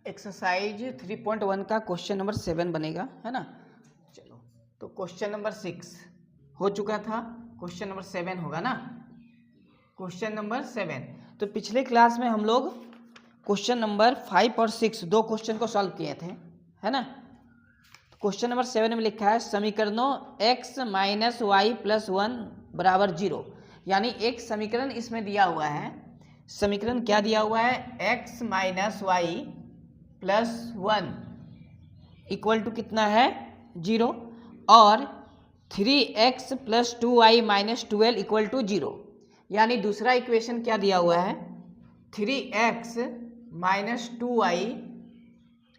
Exercise 3.1 का question number 7 बनेगा, है ना। चलो, तो क्वेश्चन नंबर 6 हो चुका था, क्वेश्चन नंबर 7 होगा ना। क्वेश्चन नंबर 7, तो पिछले क्लास में हम लोग क्वेश्चन नंबर 5 और 6 दो क्वेश्चन को सॉल्व किए थे, है ना। क्वेश्चन नंबर 7 में लिखा है समीकरणों x माइनस वाई प्लस 1 बराबर 0, यानी एक समीकरण इसमें दिया हुआ है। समीकरण क्या दिया हुआ है? x minus Y plus 1 equal to कितना है? 0, और 3x plus 2y minus 12 equal to 0। यानी दूसरा इक्वेशन क्या दिया हुआ है? 3x माइनस 2y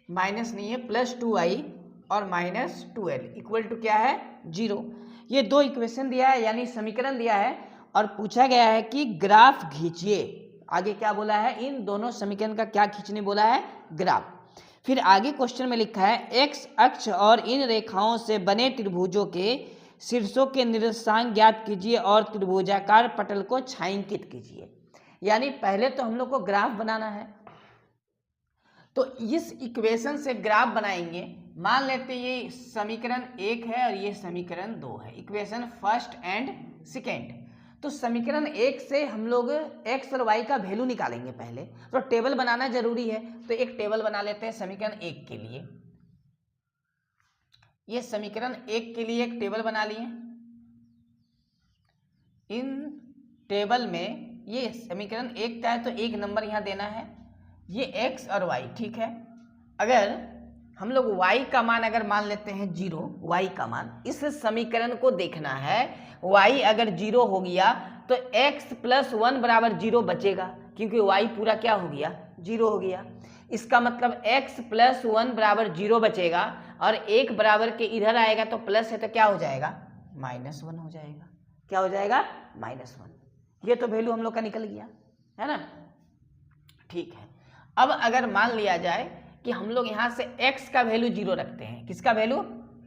माइनस नहीं है, प्लस 2y और माइनस 12 इक्वल टू क्या है? 0। ये दो इक्वेशन दिया है, यानी समीकरण दिया है, और पूछा गया है कि ग्राफ खींचिए। आगे क्या बोला है? इन दोनों समीकरण का क्या खींचने बोला है? ग्राफ। फिर आगे क्वेश्चन में लिखा है एक्स अक्ष और इन रेखाओं से बने त्रिभुजों के शीर्षों के निर्देशांक ज्ञात कीजिए और त्रिभुजाकार पटल को छायांकित कीजिए। यानी पहले तो हम लोग को ग्राफ बनाना है, तो इस इक्वेशन से ग्राफ बनाएंगे। मान लेते हैं ये समीकरण 1 है और ये समीकरण 2 है, इक्वेशन फर्स्ट एंड सेकेंड। तो समीकरण 1 से हम लोग x और y का वैल्यू निकालेंगे पहले, तो टेबल बनाना जरूरी है। तो एक टेबल बना लेते हैं समीकरण 1 के लिए। ये समीकरण 1 के लिए एक टेबल बना लिए। इन टेबल में ये समीकरण 1 का है तो 1 नंबर यहाँ देना है, ये x और y, ठीक है। अगर हम लोग y का मान अगर मान लेते हैं 0, y का मान, इस समीकरण को देखना है। y अगर 0 हो गया तो x प्लस 1 बराबर 0 बचेगा, क्योंकि y पूरा क्या हो गया? 0 हो गया। इसका मतलब x प्लस 1 बराबर 0 बचेगा, और 1 बराबर के इधर आएगा तो प्लस है तो क्या हो जाएगा? -1 हो जाएगा। क्या हो जाएगा? -1। ये तो वैल्यू हम लोग का निकल गया, है ना। ठीक है, अब अगर मान लिया जाए कि हम लोग यहाँ से x का वैल्यू 0 रखते हैं। किसका वैल्यू?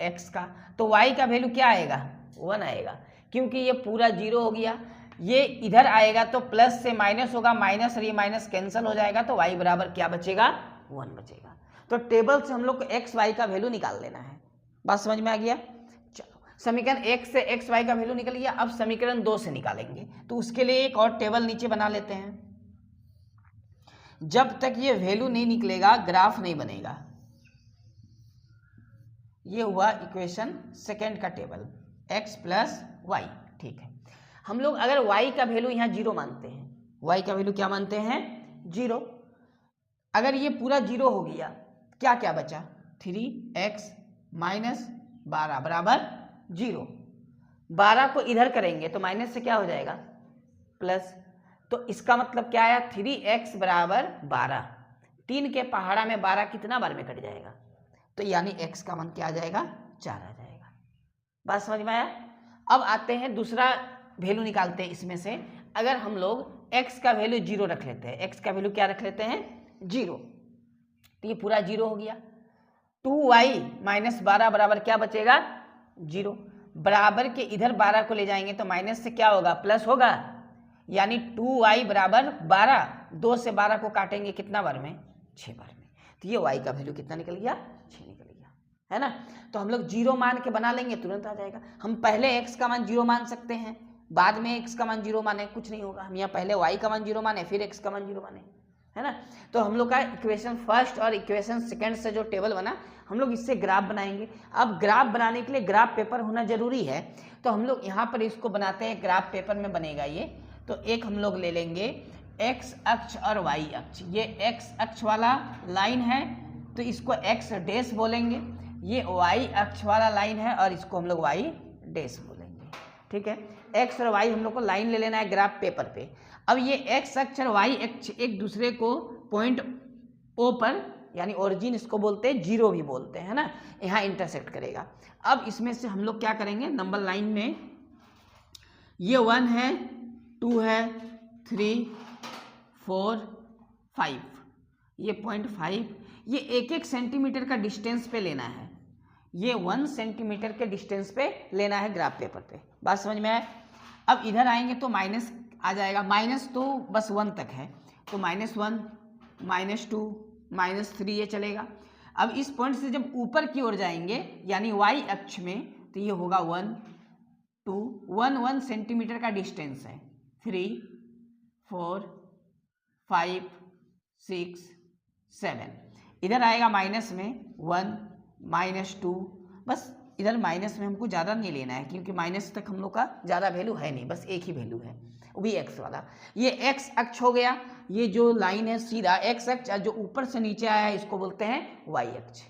x का। तो y का वैल्यू क्या आएगा? 1 आएगा, क्योंकि ये पूरा 0 हो गया। ये इधर आएगा तो प्लस से माइनस होगा, माइनस और ये माइनस कैंसिल हो जाएगा, तो y बराबर क्या बचेगा? 1 बचेगा। तो टेबल से हम लोग को x y का वैल्यू निकाल लेना है। बात समझ में आ गया? चलो, समीकरण 1 से x y का वैल्यू निकल गया। अब समीकरण 2 से निकालेंगे, तो उसके लिए एक और टेबल नीचे बना लेते हैं। जब तक ये वैल्यू नहीं निकलेगा ग्राफ नहीं बनेगा। ये हुआ इक्वेशन सेकेंड का टेबल, x प्लस वाई, ठीक है। हम लोग अगर y का वैल्यू यहाँ 0 मानते हैं, y का वैल्यू क्या मानते हैं? 0। अगर ये पूरा 0 हो गया, क्या क्या बचा? 3x माइनस 12 बराबर 0। 12 को इधर करेंगे तो माइनस से क्या हो जाएगा? प्लस। तो इसका मतलब क्या आया? 3x बराबर 12। 3 के पहाड़ा में 12 कितना बार में कट जाएगा? तो यानी x का मान क्या आ जाएगा? 4 आ जाएगा। बात समझ में आया? अब आते हैं दूसरा वैल्यू निकालते हैं इसमें से। अगर हम लोग x का वैल्यू 0 रख लेते हैं, x का वैल्यू क्या रख लेते हैं? 0, तो ये पूरा 0 हो गया। 2y माइनस 12 बराबर क्या बचेगा? 0। बराबर के इधर 12 को ले जाएंगे तो माइनस से क्या होगा? प्लस होगा, यानी 2y बराबर 12। 2 से 12 को काटेंगे कितना बार में? 6 बार में। तो ये y का वैल्यू कितना निकल गया? 6 निकल गया, है ना। तो हम लोग 0 मान के बना लेंगे, तुरंत आ जाएगा। हम पहले x का मान 0 मान सकते हैं, बाद में x का मान 0 माने, कुछ नहीं होगा। हम यहाँ पहले y का मान 0 माने, फिर x का मान 0 माने, है ना। तो हम लोग का इक्वेशन फर्स्ट और इक्वेशन सेकेंड से जो टेबल बना, हम लोग इससे ग्राफ बनाएंगे। अब ग्राफ बनाने के लिए ग्राफ पेपर होना जरूरी है, तो हम लोग यहाँ पर इसको बनाते हैं। ग्राफ पेपर में बनेगा ये। तो एक हम लोग ले लेंगे x अक्ष और y अक्ष। ये x अक्ष वाला लाइन है तो इसको x डैश बोलेंगे। ये y अक्ष वाला लाइन है और इसको हम लोग y डैश बोलेंगे, ठीक है। x और y हम लोग को लाइन ले लेना है ग्राफ पेपर पे। अब ये x अक्ष और y अक्ष एक दूसरे को पॉइंट O पर, यानी ओरिजिन इसको बोलते हैं, 0 भी बोलते हैं, है ना, यहाँ इंटरसेक्ट करेगा। अब इसमें से हम लोग क्या करेंगे? नंबर लाइन में ये 1 है, 2 है, 3, 4, 5, ये 0.5, ये 1-1 सेंटीमीटर का डिस्टेंस पे लेना है। ये 1 सेंटीमीटर के डिस्टेंस पे लेना है ग्राफ पेपर पे। बात समझ में आए? अब इधर आएंगे तो माइनस आ जाएगा। माइनस तो बस 1 तक है, तो -1, -2, -3 ये चलेगा। अब इस पॉइंट से जब ऊपर की ओर जाएंगे यानी y अक्ष में, तो ये होगा 1 2 1 1 सेंटीमीटर का डिस्टेंस है, 3 4 5 6 7, इधर आएगा माइनस में 1 -2, बस इधर माइनस में हमको ज़्यादा नहीं लेना है क्योंकि माइनस तक हम लोग का ज़्यादा वैल्यू है नहीं, बस एक ही वैल्यू है वो भी x वाला। ये x अक्ष हो गया, ये जो लाइन है सीधा x अक्ष, जो ऊपर से नीचे आया है इसको बोलते हैं y अक्ष।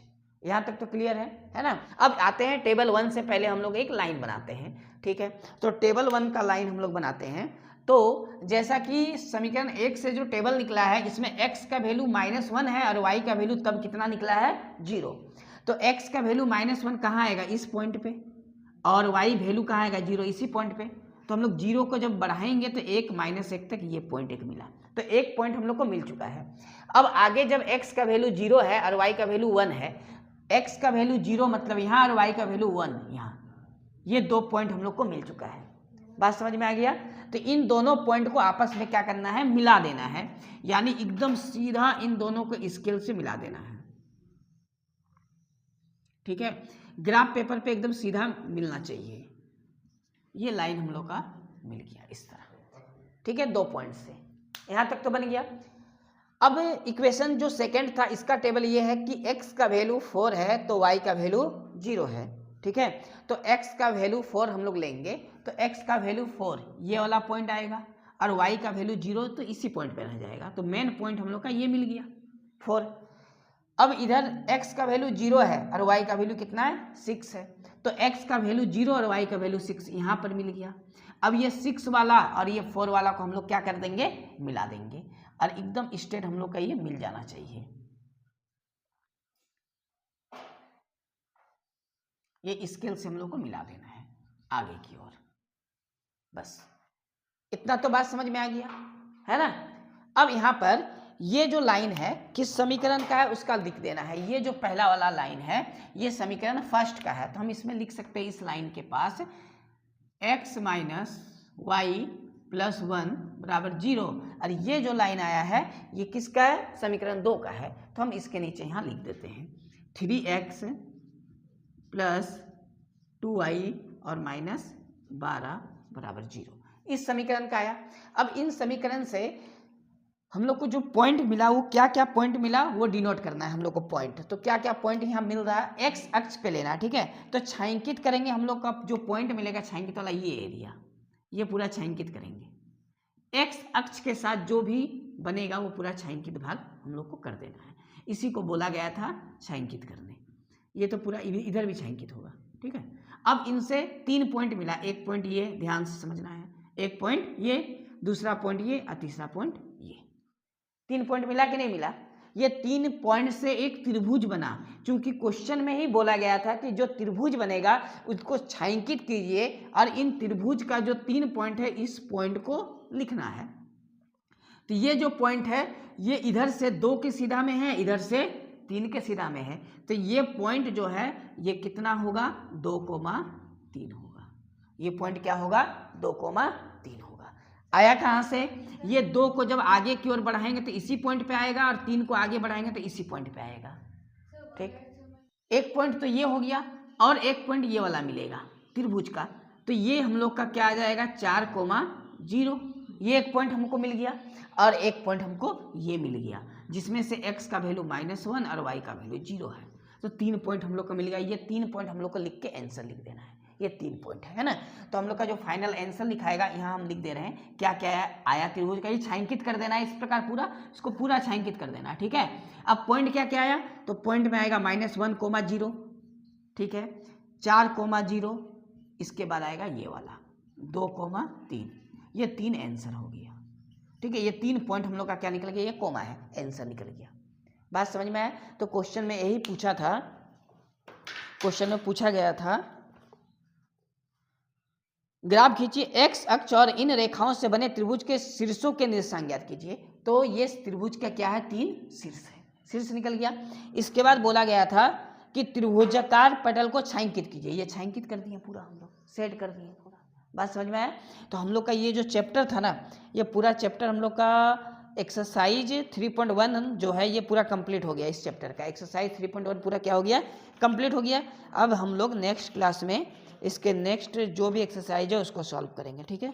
यहाँ तक तो क्लियर है ना। अब आते हैं टेबल 1 से पहले हम लोग एक लाइन बनाते हैं, ठीक है। तो टेबल 1 का लाइन हम लोग बनाते हैं। तो जैसा कि समीकरण 1 से जो टेबल निकला है इसमें x का वैल्यू -1 है और y का वैल्यू तब कितना निकला है 0। तो x का वैल्यू -1 कहाँ आएगा, इस पॉइंट पे, और y वैल्यू कहाँ आएगा 0, इसी पॉइंट पे। तो हम लोग 0 को जब बढ़ाएंगे तो 1 -1 तक ये पॉइंट एक मिला, तो एक पॉइंट हम लोग को मिल चुका है। अब आगे जब x का वैल्यू 0 है और y का वैल्यू 1 है, x का वैल्यू 0 मतलब यहाँ और y का वैल्यू 1 यहाँ, ये 2 पॉइंट हम लोग को मिल चुका है। बात समझ में आ गया। तो इन दोनों पॉइंट को आपस में क्या करना है, मिला देना है, यानी एकदम सीधा इन दोनों को स्केल से मिला देना है, ठीक है। ग्राफ पेपर पे एकदम सीधा मिलना चाहिए। ये लाइन हम लोग का मिल गया इस तरह, ठीक है, 2 पॉइंट से। यहाँ तक तो बन गया। अब इक्वेशन जो सेकंड था इसका टेबल ये है कि x का वैल्यू 4 है तो y का वैल्यू 0 है, ठीक है। तो x का वैल्यू 4 हम लोग लेंगे, तो x का वैल्यू 4 ये वाला पॉइंट आएगा और y का वैल्यू 0 तो इसी पॉइंट पे रह जाएगा। तो मेन पॉइंट हम लोग का ये मिल गया 4। अब इधर x का वैल्यू 0 है और y का वैल्यू कितना है 6 है, तो x का वैल्यू 0 और y का वैल्यू 6 यहाँ पर मिल गया। अब ये 6 वाला और ये 4 वाला को हम लोग क्या कर देंगे, मिला देंगे और एकदम स्ट्रेट हम लोग का ये मिल जाना चाहिए। ये स्केल से हम लोग को मिला देना है आगे की ओर, बस इतना तो बात समझ में आ गया है ना। अब यहाँ पर ये जो लाइन है किस समीकरण का है उसका लिख देना है। ये जो पहला वाला लाइन है ये समीकरण फर्स्ट का है, तो हम इसमें लिख सकते हैं इस लाइन के पास x - y + 1 = 0, और ये जो लाइन आया है ये किसका है, समीकरण 2 का है। तो हम इसके नीचे यहाँ लिख देते हैं 3x + 2y और -12 = 0, इस समीकरण का आया। अब इन समीकरण से हम लोग को जो पॉइंट मिला वो क्या क्या पॉइंट मिला वो डिनोट करना है हम लोग को पॉइंट। तो क्या क्या पॉइंट यहाँ मिल रहा है, एक्स अक्ष पे लेना है, ठीक है। तो छायांकित करेंगे हम लोग का जो पॉइंट मिलेगा छायांकित वाला ये एरिया, ये पूरा छायांकित करेंगे। एक्स अक्ष के साथ जो भी बनेगा वो पूरा छायांकित भाग हम लोग को कर देना है, इसी को बोला गया था छायांकित करने। ये तो पूरा इधर भी छायांकित होगा, ठीक है। अब इनसे 3 पॉइंट मिला, एक पॉइंट ये ध्यान से समझना है, एक पॉइंट ये, दूसरा पॉइंट ये और तीसरा पॉइंट ये। 3 पॉइंट मिला कि नहीं मिला। ये 3 पॉइंट से एक त्रिभुज बना, क्योंकि क्वेश्चन में ही बोला गया था कि जो त्रिभुज बनेगा उसको छायांकित कीजिए और इन त्रिभुज का जो 3 पॉइंट है इस पॉइंट को लिखना है। तो ये जो पॉइंट है ये इधर से 2 की सीधा में है, इधर से 3 के सीधा में है। तो ये पॉइंट जो है ये कितना होगा 2,3 होगा। ये पॉइंट क्या होगा 2,3 होगा। आया कहाँ से, ये 2 को जब आगे की ओर बढ़ाएंगे तो इसी पॉइंट पे आएगा और 3 को आगे बढ़ाएंगे तो इसी पॉइंट पे आएगा, ठीक। एक पॉइंट तो ये हो गया और एक पॉइंट ये वाला मिलेगा त्रिभुज का, तो ये हम लोग का क्या आ जाएगा 4,0। ये एक पॉइंट हमको मिल गया और एक पॉइंट हमको ये मिल गया जिसमें से x का वैल्यू -1 और y का वैल्यू 0 है। तो 3 पॉइंट हम लोग को मिल गया। ये 3 पॉइंट हम लोग को लिख के आंसर लिख देना है। ये 3 पॉइंट है ना। तो हम लोग का जो फाइनल आंसर लिखाएगा यहाँ हम लिख दे रहे हैं क्या क्या आया त्रिभुज का। ये छायांकित कर देना है इस प्रकार, पूरा इसको पूरा छायांकित कर देना है, ठीक है। अब पॉइंट क्या क्या आया, तो पॉइंट में आएगा -1,0, ठीक है, 4,0, इसके बाद आएगा ये वाला 2,3। ये 3 आंसर हो गया, ठीक है। ये 3 पॉइंट हम लोग का क्या निकल गया, ये कोमा है, आंसर निकल गया। बात समझ में आया। तो क्वेश्चन में यही पूछा था, क्वेश्चन में पूछा गया था ग्राफ खींचिए एक्स अक्ष और इन रेखाओं से बने त्रिभुज के शीर्षों के निर्देशांक ज्ञात कीजिए। तो ये त्रिभुज का क्या है 3 शीर्ष है, शीर्ष निकल गया। इसके बाद बोला गया था कि त्रिभुजाकार पटल को छायांकित कीजिए। ये छायांकित कर दिए, पूरा हम लोग सेट कर दिए पूरा। बात समझ में आया। तो हम लोग का ये जो चैप्टर था ना, ये पूरा चैप्टर हम लोग का एक्सरसाइज 3.1 जो है ये पूरा कंप्लीट हो गया। इस चैप्टर का एक्सरसाइज 3.1 पूरा क्या हो गया, कंप्लीट हो गया। अब हम लोग नेक्स्ट क्लास में इसके नेक्स्ट जो भी एक्सरसाइज है उसको सॉल्व करेंगे, ठीक है।